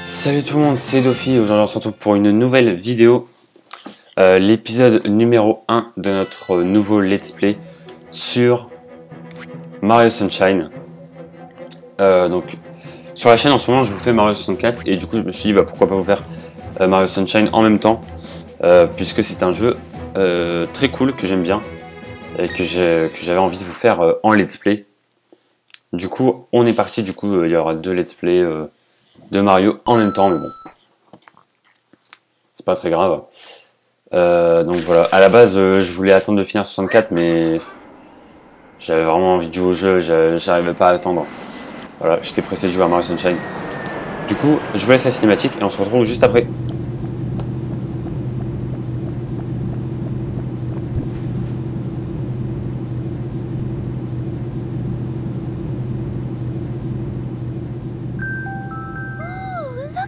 Salut tout le monde, c'est Dofi. Aujourd'hui on se retrouve pour une nouvelle vidéo, l'épisode numéro 1 de notre nouveau let's play sur Mario Sunshine. Donc sur la chaîne en ce moment je vous fais Mario 64 et du coup je me suis dit pourquoi pas vous faire Mario Sunshine en même temps, puisque c'est un jeu très cool que j'aime bien et que j'avais envie de vous faire en let's play. Du coup on est parti, il y aura deux let's play de Mario en même temps, mais bon, c'est pas très grave. Donc voilà, à la base je voulais attendre de finir 64, mais j'avais vraiment envie de jouer au jeu, j'arrivais pas à attendre. Voilà, j'étais pressé de jouer à Mario Sunshine. Du coup, je vous laisse la cinématique et on se retrouve juste après.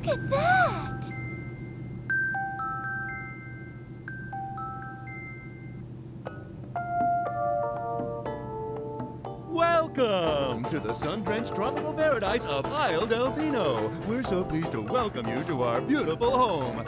Look at that! Welcome to the sun-drenched tropical paradise of Isle Delfino. We're so pleased to welcome you to our beautiful home.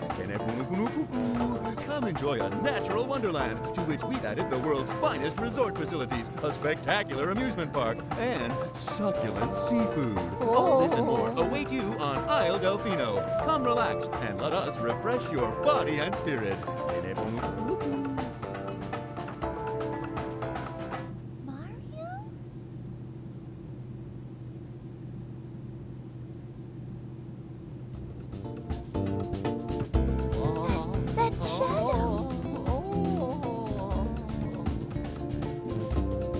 Come enjoy a natural wonderland to which we've added the world's finest resort facilities, a spectacular amusement park, and succulent seafood. All this and more await you on Isle Delfino. Come relax and let us refresh your body and spirit. That shadow!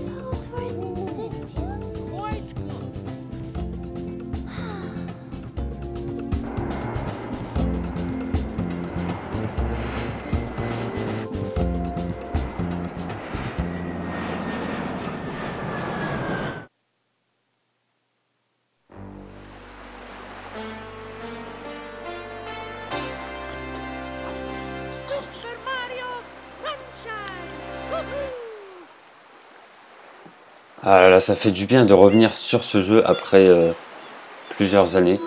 Those were the juicy... White Super Mario Sunshine! Woohoo! Ah là là, ça fait du bien de revenir sur ce jeu après plusieurs années.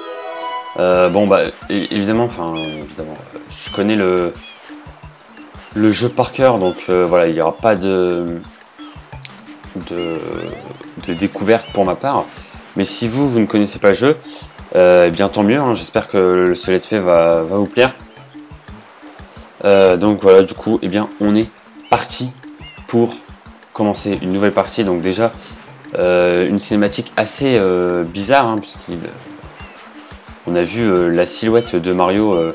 Bon bah évidemment, je connais le jeu par cœur, donc voilà, il n'y aura pas de découverte pour ma part. Mais si vous ne connaissez pas le jeu, eh bien tant mieux, hein, j'espère que ce let's play va vous plaire. Donc voilà, du coup, eh bien on est parti pour commencer une nouvelle partie. Donc déjà, une cinématique assez bizarre, hein, puisqu'on a vu la silhouette de Mario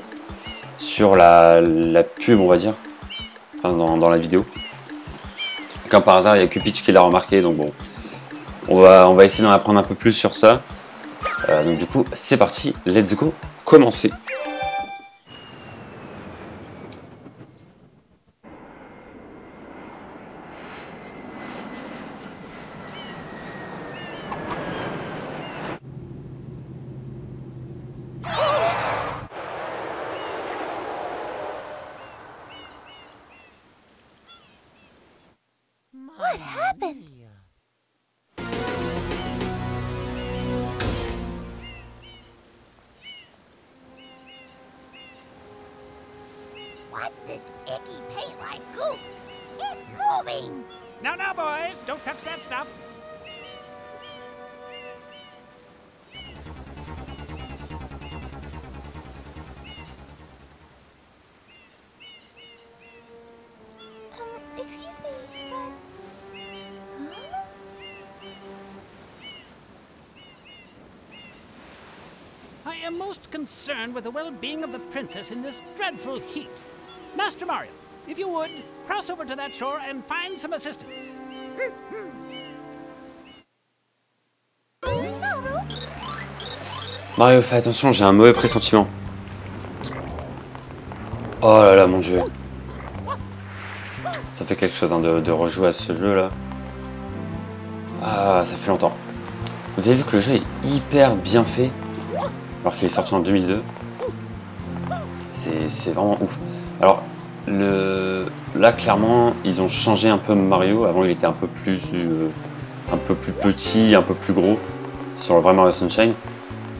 sur la pub, on va dire, enfin, dans la vidéo. Comme par hasard, il n'y a que Peach qui l'a remarqué, donc bon, on va essayer d'en apprendre un peu plus sur ça. Donc du coup, c'est parti, let's go, commencer. What happened? What's this icky paint-like goop? It's moving! Now, boys, don't touch that stuff. Excuse me, but... Huh? I am most concerned with the well-being of the princess in this dreadful heat. Master Mario, if you would, cross over to that shore and find some assistance. Mario, fais attention, j'ai un mauvais pressentiment. Oh là là, mon dieu. Ça fait quelque chose hein, de rejouer à ce jeu là. Ah, ça fait longtemps. Vous avez vu que le jeu est hyper bien fait, alors qu'il est sorti en 2002. C'est vraiment ouf. Alors, là clairement, ils ont changé un peu Mario. Avant, il était un peu plus petit, un peu plus gros sur le vrai Mario Sunshine.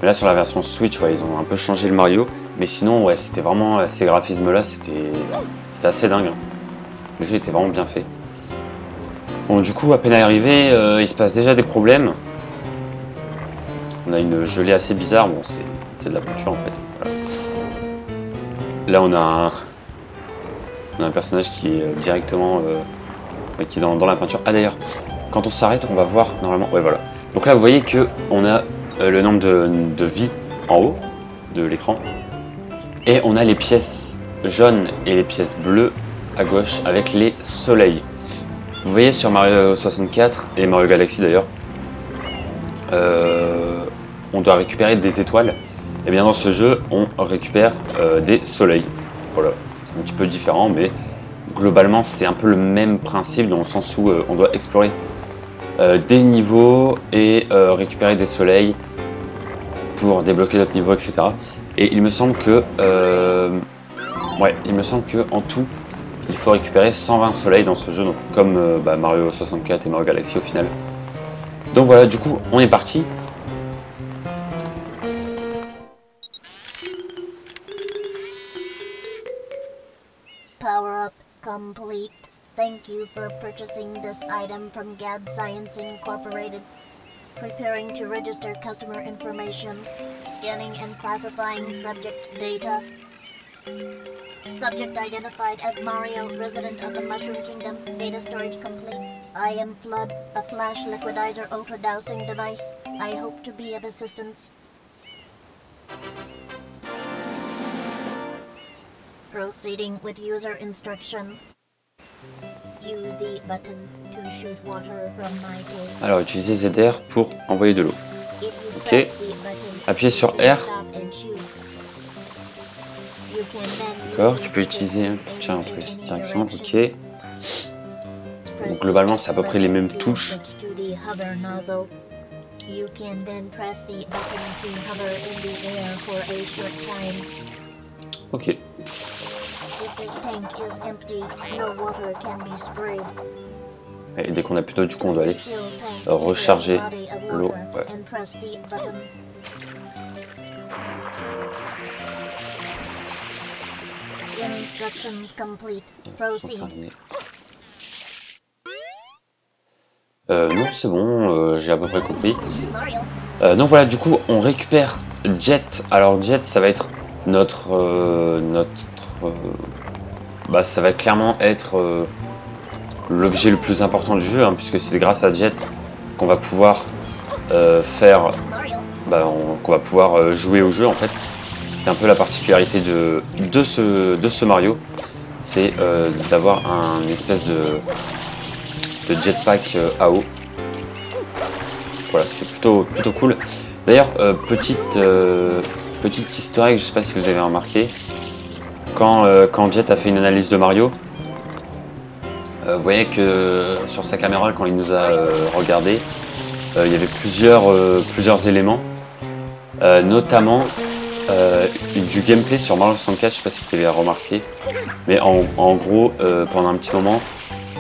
Mais là sur la version Switch, ouais, ils ont un peu changé le Mario. Mais sinon, ouais, c'était vraiment, ces graphismes-là, c'était assez dingue. Hein. Le jeu était vraiment bien fait. Bon, du coup, à peine arrivé, il se passe déjà des problèmes. On a une gelée assez bizarre. Bon, c'est de la peinture en fait. Voilà. Là, on a un personnage qui est directement qui est dans la peinture. Ah d'ailleurs, quand on s'arrête, on va voir normalement. Ouais, voilà. Donc là, vous voyez que on a le nombre de vies en haut de l'écran. Et on a les pièces jaunes et les pièces bleues à gauche avec les soleils. Vous voyez sur Mario 64 et Mario Galaxy d'ailleurs, on doit récupérer des étoiles. Et bien dans ce jeu, on récupère des soleils. Voilà, c'est un petit peu différent, mais globalement c'est un peu le même principe dans le sens où on doit explorer des niveaux et récupérer des soleils pour débloquer d'autres niveaux, etc. Et il me semble que, en tout, il faut récupérer 120 soleils dans ce jeu, donc comme Mario 64 et Mario Galaxy au final. Donc voilà, du coup, on est parti. Power up complete. Thank you for purchasing this item from GAD Science Incorporated. Preparing to register customer information. Scanning and classifying subject data. Subject identified as Mario, resident of the Mushroom Kingdom. Data storage complete. I am Flood, a flash liquidizer ultra dowsing device. I hope to be of assistance. Proceeding with user instruction. Use the button to shoot water from my tank. Alors, utilisez ZR pour envoyer de l'eau. If you Ok. press the button, Appuyez sur you can R. stop and shoot. You can then D'accord, use tu peux the utiliser stick un tiens, in après, any direction, direction. ok. Press Donc, globalement, the c'est à peu près les mêmes button to touches. switch to the hover nozzle. You can then press the button to hover in the air for a short time. Ok. If this tank is empty, no water can be sprayed. Et dès qu'on a plus d'eau, du coup, on doit aller Fill tank recharger into a body of l'eau. water Ouais. and press the button. Instructions complete. Proceed. Non, c'est bon, j'ai à peu près compris. Mario. Donc voilà, du coup, on récupère Jet. Alors Jet, ça va être ça va clairement être l'objet le plus important du jeu, hein, puisque c'est grâce à Jet qu'on va pouvoir faire, Mario. qu'on va pouvoir jouer au jeu en fait. C'est un peu la particularité de ce Mario, c'est d'avoir un espèce de jetpack à eau. Voilà, c'est plutôt cool. D'ailleurs, petite easter egg, je sais pas si vous avez remarqué, quand Jet a fait une analyse de Mario, vous voyez que sur sa caméra, quand il nous a regardé, il y avait plusieurs éléments, notamment du gameplay sur Mario 64, je sais pas si vous avez remarqué, mais en gros, pendant un petit moment,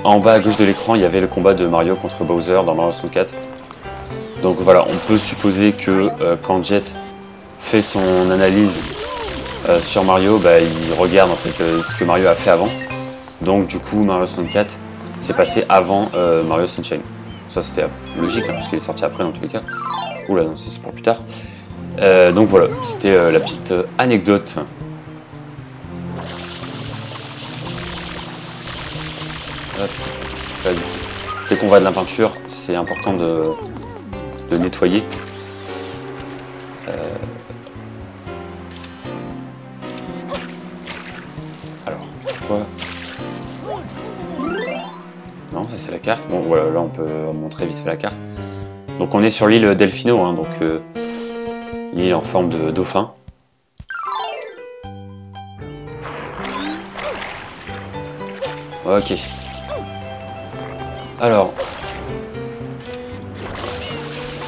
en bas à gauche de l'écran, il y avait le combat de Mario contre Bowser dans Mario 64. Donc voilà, on peut supposer que quand Jet fait son analyse sur Mario, il regarde en fait ce que Mario a fait avant. Donc du coup, Mario 64 s'est passé avant Mario Sunshine. Ça c'était logique, hein, puisqu'il est sorti après dans tous les cas. Oula, non, ça c'est pour plus tard. Donc voilà, c'était la petite anecdote. Hop. Dès qu'on va de la peinture, c'est important de nettoyer. Alors, pourquoi? Non, ça c'est la carte. Bon, voilà, là on peut montrer vite fait la carte. Donc on est sur l'île Delfino, hein, donc l'île en forme de dauphin. Ok. Alors,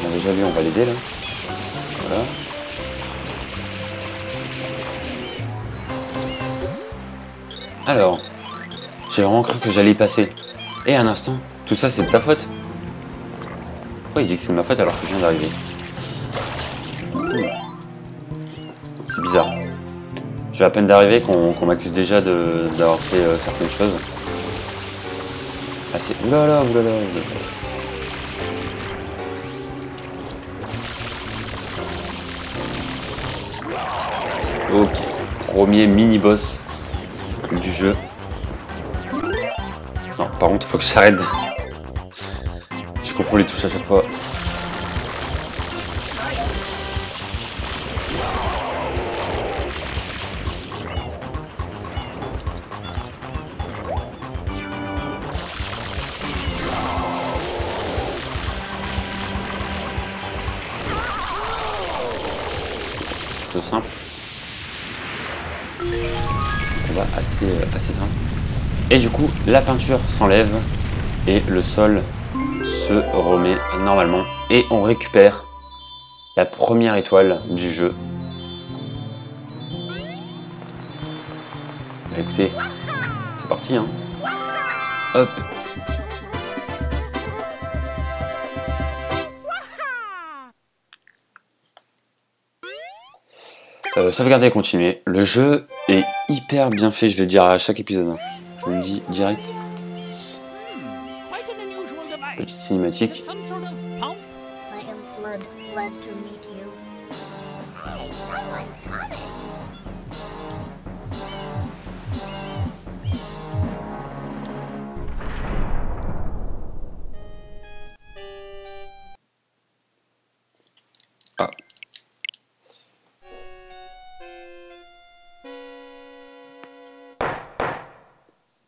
on a déjà vu, on va l'aider là. Voilà. Alors, j'ai vraiment cru que j'allais y passer. Et un instant, tout ça c'est de ta faute. Pourquoi il dit que c'est de ma faute alors que je viens d'arriver? C'est bizarre. Je vais à peine d'arriver qu'on m'accuse déjà d'avoir fait certaines choses. Ah c'est... Oulala, oulala, oulala. Ok, premier mini-boss du jeu. Non, par contre, faut que j'arrête. Je confonds les touches à chaque fois. Plutôt simple. Combat assez simple. Et du coup, la peinture s'enlève et le sol se remet normalement. Et on récupère la première étoile du jeu. Bah, écoutez, c'est parti, hein. Hop. Sauvegarder et continuer. Le jeu est hyper bien fait, je vais le dire à chaque épisode. Hein. Je vous le dis direct. Petite cinématique. I am Flood, glad to meet you. Hey, someone's coming. Ah.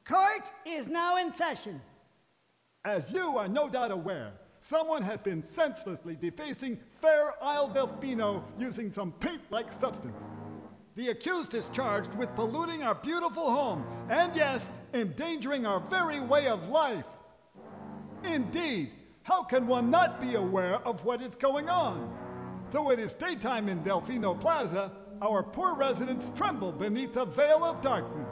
Court is now in session. As you are no doubt aware, someone has been senselessly defacing Fair Isle Delfino using some paint-like substance. The accused is charged with polluting our beautiful home, and yes, endangering our very way of life. Indeed, how can one not be aware of what is going on? Though it is daytime in Delfino Plaza, our poor residents tremble beneath a veil of darkness.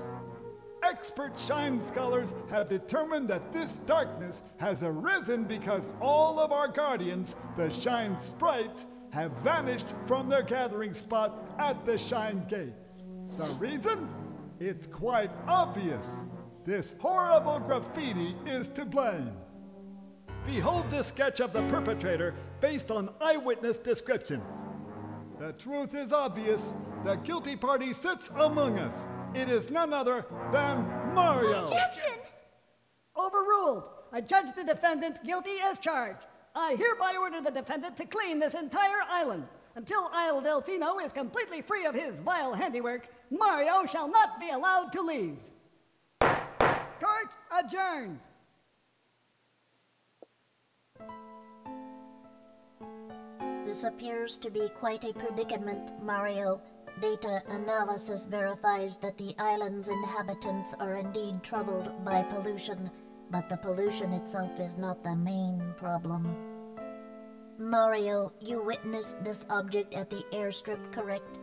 Expert Shine scholars have determined that this darkness has arisen because all of our guardians, the Shine Sprites, have vanished from their gathering spot at the Shine Gate. The reason? It's quite obvious. This horrible graffiti is to blame. Behold this sketch of the perpetrator based on eyewitness descriptions. The truth is obvious. The guilty party sits among us. It is none other than Mario. Objection! Overruled. I judge the defendant guilty as charged. I hereby order the defendant to clean this entire island. Until Isle Delfino is completely free of his vile handiwork, Mario shall not be allowed to leave. Court adjourned. This appears to be quite a predicament, Mario. Data analysis verifies that the island's inhabitants are indeed troubled by pollution, but the pollution itself is not the main problem. Mario, you witnessed this object at the airstrip, correct?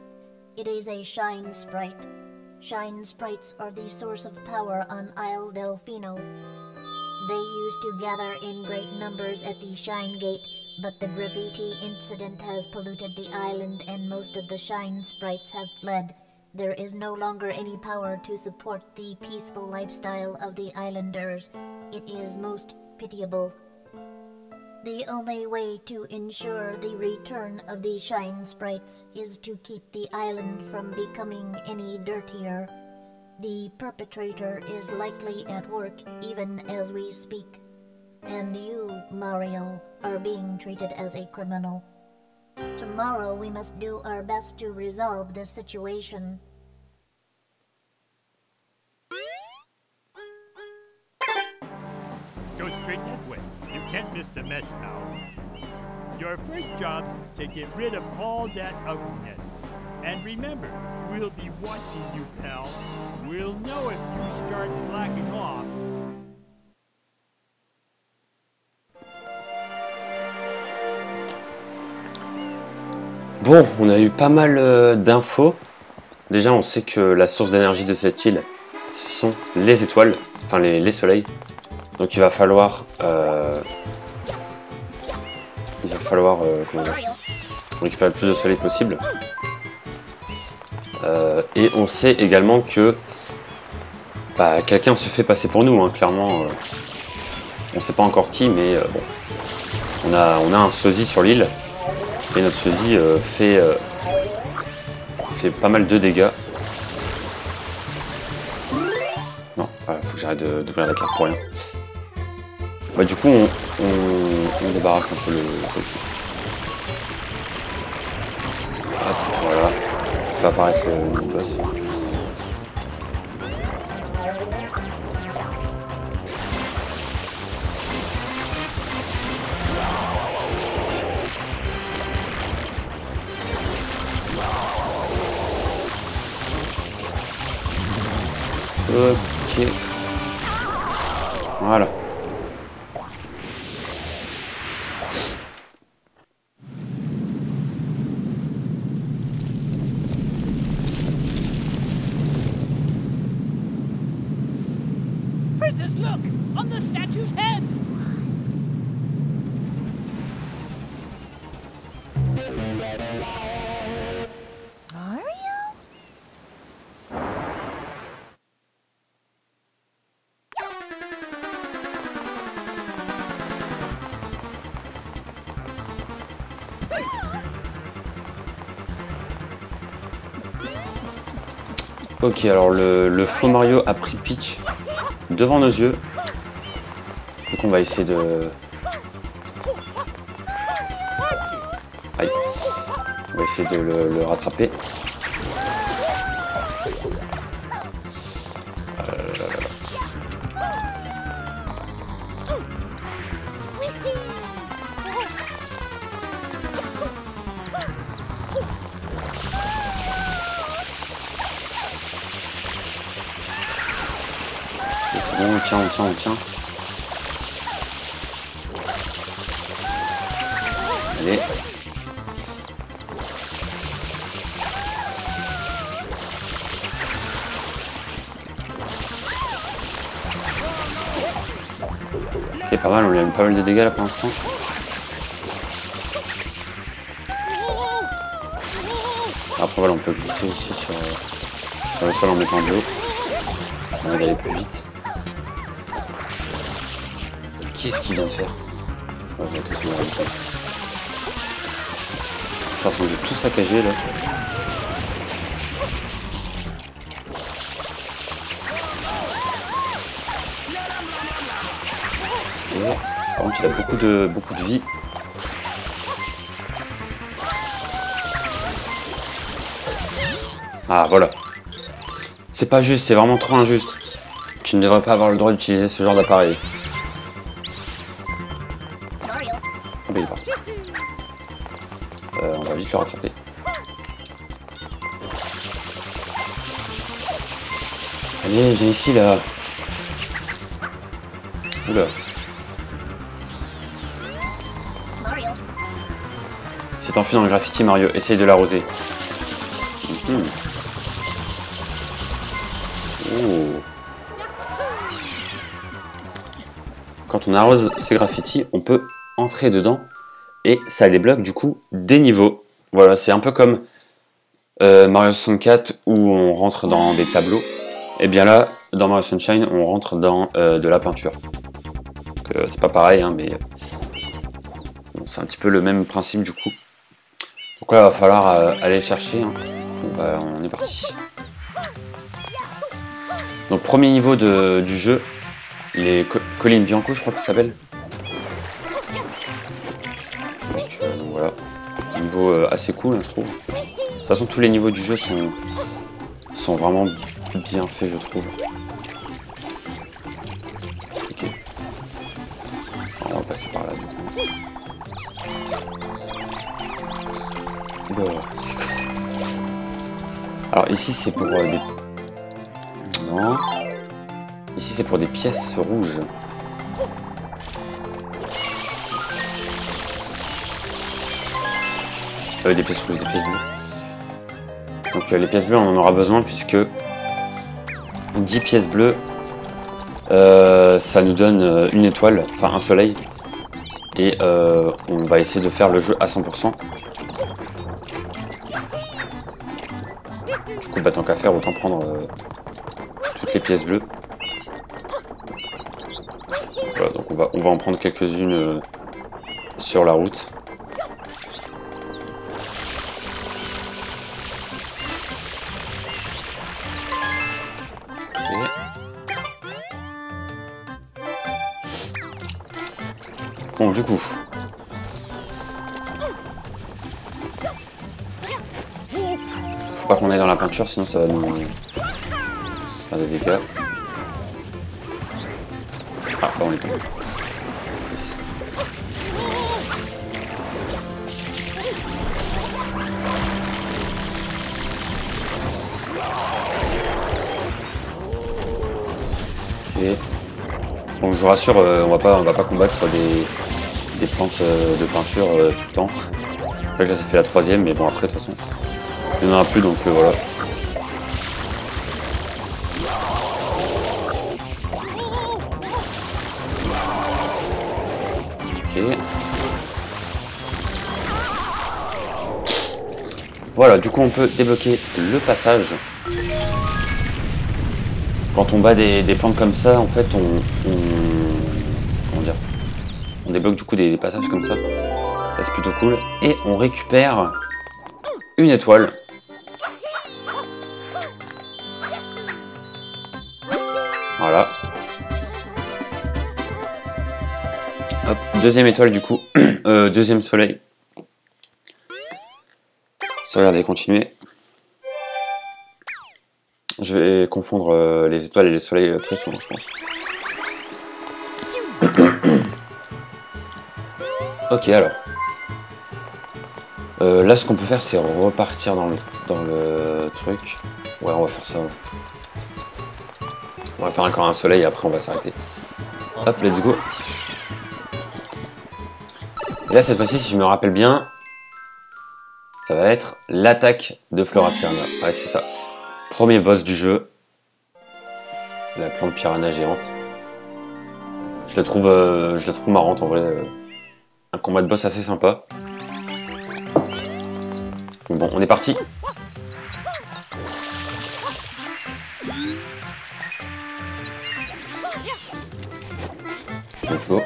It is a Shine Sprite. Shine Sprites are the source of power on Isle Delfino. They used to gather in great numbers at the Shine Gate, but the graffiti incident has polluted the island and most of the Shine Sprites have fled. There is no longer any power to support the peaceful lifestyle of the islanders. It is most pitiable. The only way to ensure the return of the Shine Sprites is to keep the island from becoming any dirtier. The perpetrator is likely at work even as we speak. And you, Mario, are being treated as a criminal. Tomorrow we must do our best to resolve this situation. Go straight that way. You can't miss the mess, pal. Your first job's to get rid of all that ugliness. And remember, we'll be watching you, pal. We'll know if you start slacking off. Bon, on a eu pas mal d'infos. Déjà, on sait que la source d'énergie de cette île, ce sont les étoiles, enfin les soleils. Donc il va falloir comment dire, récupérer le plus de soleil possible. Et on sait également que bah, quelqu'un se fait passer pour nous, hein, clairement. On sait pas encore qui, mais bon. On a un sosie sur l'île. Et notre sosie fait pas mal de dégâts. Non, faut que j'arrête d'ouvrir la carte pour rien. Bah, du coup, on débarrasse un peu le truc. Hop, voilà. Va apparaître le boss. Ok. Voilà. Princess, look! On the statue's head! Mario? Ok, alors le faux Mario a pris Peach devant nos yeux. Donc on va essayer de... Aïe. On va essayer de le rattraper. C'est bon, on tient. Allez. Ok, pas mal, on lui a mis pas mal de dégâts là pour l'instant. Après voilà, on peut glisser aussi sur le sol en mettant de l'eau. On va aller plus vite. Qu'est-ce qu'il vient de faire? Ouais, je suis en train de tout saccager là. Et par contre il a beaucoup de vie. Ah voilà. C'est pas juste, c'est vraiment trop injuste. Tu ne devrais pas avoir le droit d'utiliser ce genre d'appareil. Mario. Ah bah il est parti. On va vite le rattraper. Allez, viens ici là. Oula. Mario. C'est enfui dans le graffiti Mario, essaye de l'arroser. Oh. Quand on arrose ces graffitis, on peut entrer dedans et ça débloque du coup des niveaux. Voilà, c'est un peu comme Mario 64 où on rentre dans des tableaux. Et bien là, dans Mario Sunshine, on rentre dans de la peinture. C'est pas pareil, hein, mais bon, c'est un petit peu le même principe du coup. Donc là, il va falloir aller chercher. Hein. Bon, bah, on est parti. Donc premier niveau du jeu, les collines Bianco, je crois que ça s'appelle. Donc voilà, un niveau assez cool, hein, je trouve. De toute façon, tous les niveaux du jeu sont vraiment bien faits, je trouve. Ok. Alors, on va passer par là, du coup. Bon, c'est quoi ça? Alors ici, c'est pour des... Non. Ici, c'est pour des pièces rouges. Des pièces rouges, des pièces bleues. Donc les pièces bleues, on en aura besoin puisque 10 pièces bleues, ça nous donne une étoile, enfin un soleil. Et on va essayer de faire le jeu à 100%. Du coup, bah, tant qu'à faire, autant prendre toutes les pièces bleues. Voilà, donc on va en prendre quelques-unes sur la route. Bon, du coup, faut pas qu'on aille dans la peinture, sinon ça va nous faire des dégâts. Ah, bah on est tombé. Yes. Ok. Bon, je vous rassure, on va pas combattre des plantes de peinture tout le temps. C'est vrai que là ça fait la 3e, mais bon après de toute façon il n'y en aura plus, donc voilà. Ok. Voilà, du coup on peut débloquer le passage. Quand on bat des plantes comme ça, en fait comment dire, on débloque du coup des passages comme ça. Ça c'est plutôt cool. Et on récupère une étoile. Voilà. Hop, deuxième étoile du coup. Deuxième soleil. Regardez, continuer. Je vais confondre les étoiles et les soleils très souvent, je pense. Ok, alors. Là, ce qu'on peut faire, c'est repartir dans le truc. Ouais, on va faire ça. On va faire encore un soleil et après, on va s'arrêter. Hop, let's go. Et là, cette fois-ci, si je me rappelle bien, ça va être l'attaque de Flora Piranha. Ouais, c'est ça. Premier boss du jeu. La plante piranha géante. Je la trouve marrante en vrai. Un combat de boss assez sympa. Bon, on est parti. Let's go.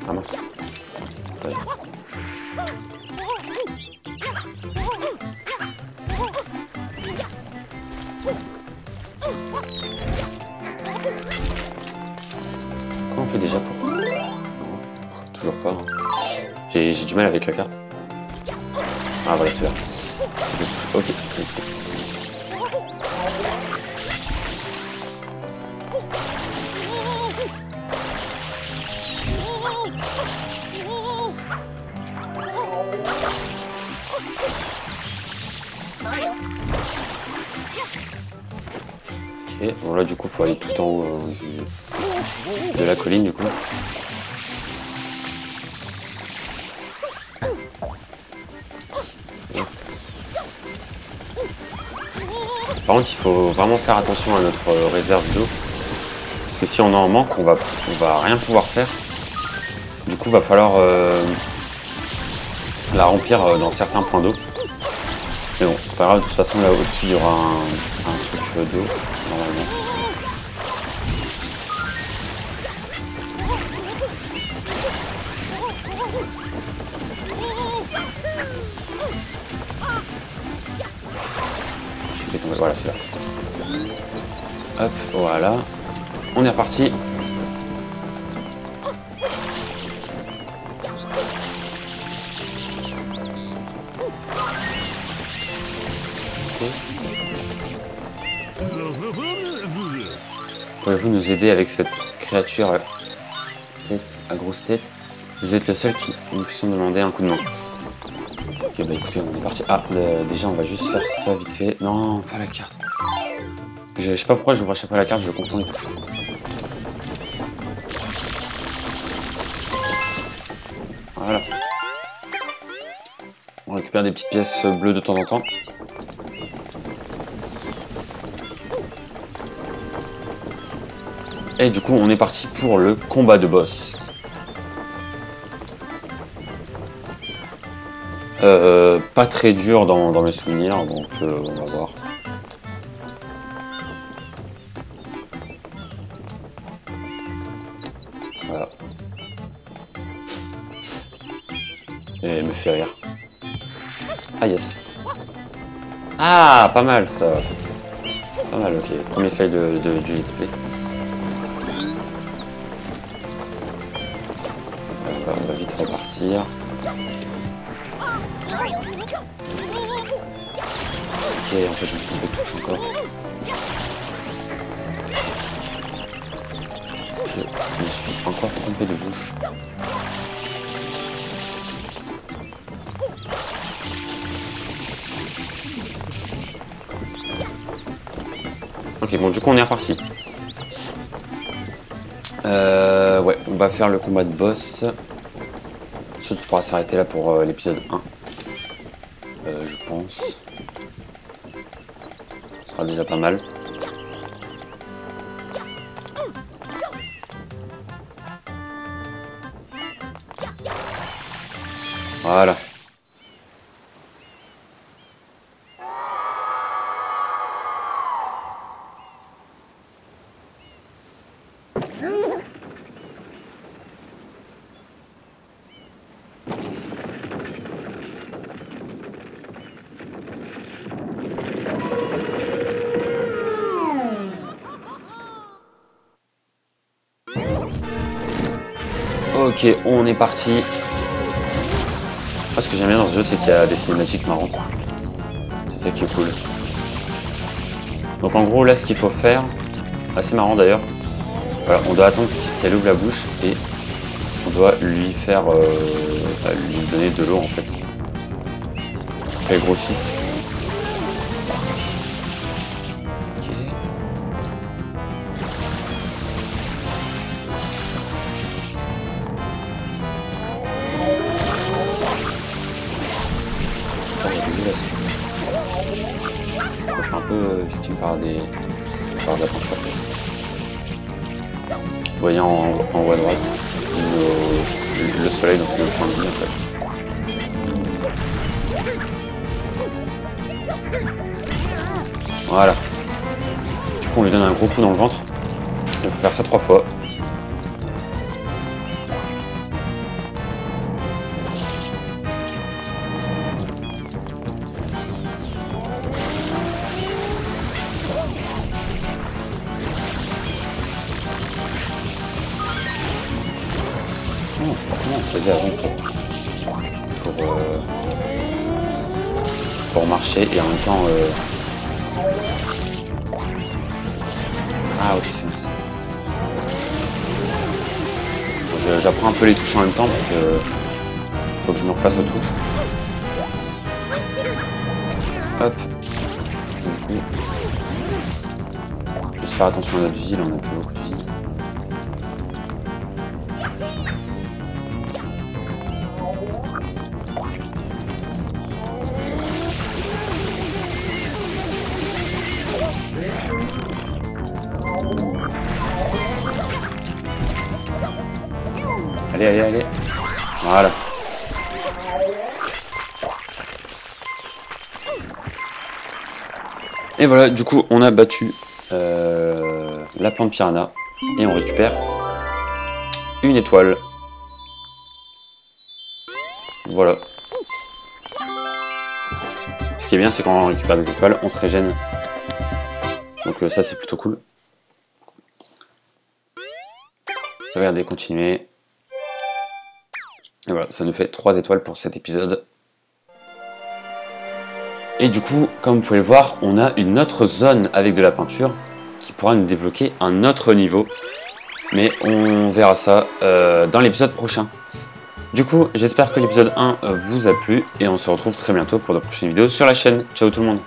Ah mince. Ouais. Comment on fait déjà pour... Non, toujours pas. Hein. J'ai du mal avec la carte. Ah voilà, c'est là. Ok, let's go. Ok, bon là du coup faut aller tout en haut de la colline du coup. Par contre il faut vraiment faire attention à notre réserve d'eau. Parce que si on en manque, on va rien pouvoir faire. Du coup va falloir la remplir dans certains points d'eau. Mais bon, c'est pas grave, de toute façon là au-dessus il y aura un truc d'eau, normalement. Je vais tomber, voilà c'est là. Hop, voilà. On est reparti. Pouvez-vous nous aider avec cette créature à grosse tête? Vous êtes le seul qui nous puissions demander un coup de main. Ok, bah écoutez, on est parti. Ah, déjà, on va juste faire ça vite fait. Non, pas la carte. Je sais pas pourquoi je ouvre à chaque fois la carte, je confonds les touches. Voilà. On récupère des petites pièces bleues de temps en temps. Et du coup, on est parti pour le combat de boss. Pas très dur dans mes souvenirs, donc on va voir. Voilà. Et elle me fait rire. Ah yes. Ah, pas mal ça. Pas mal, ok. Premier fail du let's play. On va vite repartir. Ok, en fait je me suis trompé de touche encore. Je me suis encore trompé de bouche. Ok, bon, du coup on est reparti. Ouais, on va faire le combat de boss. Ensuite on pourra s'arrêter là pour l'épisode 1. Je pense. Ce sera déjà pas mal. Voilà. Ok, on est parti. Ce que j'aime bien dans ce jeu, c'est qu'il y a des cinématiques marrantes. C'est ça qui est cool. Donc en gros, là, ce qu'il faut faire, assez marrant d'ailleurs, voilà, on doit attendre qu'elle ouvre la bouche et on doit lui faire, lui donner de l'eau en fait. Qu'elle grossisse. Ok. Je suis un peu victime par de la peinture. Vous voyez en haut à droite le soleil, donc c'est le point de vue en fait. Voilà. Du coup on lui donne un gros coup dans le ventre. Il faut faire ça 3 fois. Comment on faisait avant pour marcher et en même temps Ah ok, c'est bon, c'est ça. J'apprends un peu les touches en même temps parce que faut que je me refasse aux touches. Hop. Juste faire attention à notre fusil, on a plus beaucoup de fusil. Allez, allez, allez. Voilà. Et voilà, du coup, on a battu la plante piranha. Et on récupère une étoile. Voilà. Ce qui est bien, c'est quand on récupère des étoiles, on se régène. Donc ça, c'est plutôt cool. Regardez, continuer. Et voilà, ça nous fait 3 étoiles pour cet épisode. Et du coup, comme vous pouvez le voir, on a une autre zone avec de la peinture qui pourra nous débloquer un autre niveau. Mais on verra ça dans l'épisode prochain. Du coup, j'espère que l'épisode 1 vous a plu et on se retrouve très bientôt pour de prochaines vidéos sur la chaîne. Ciao tout le monde!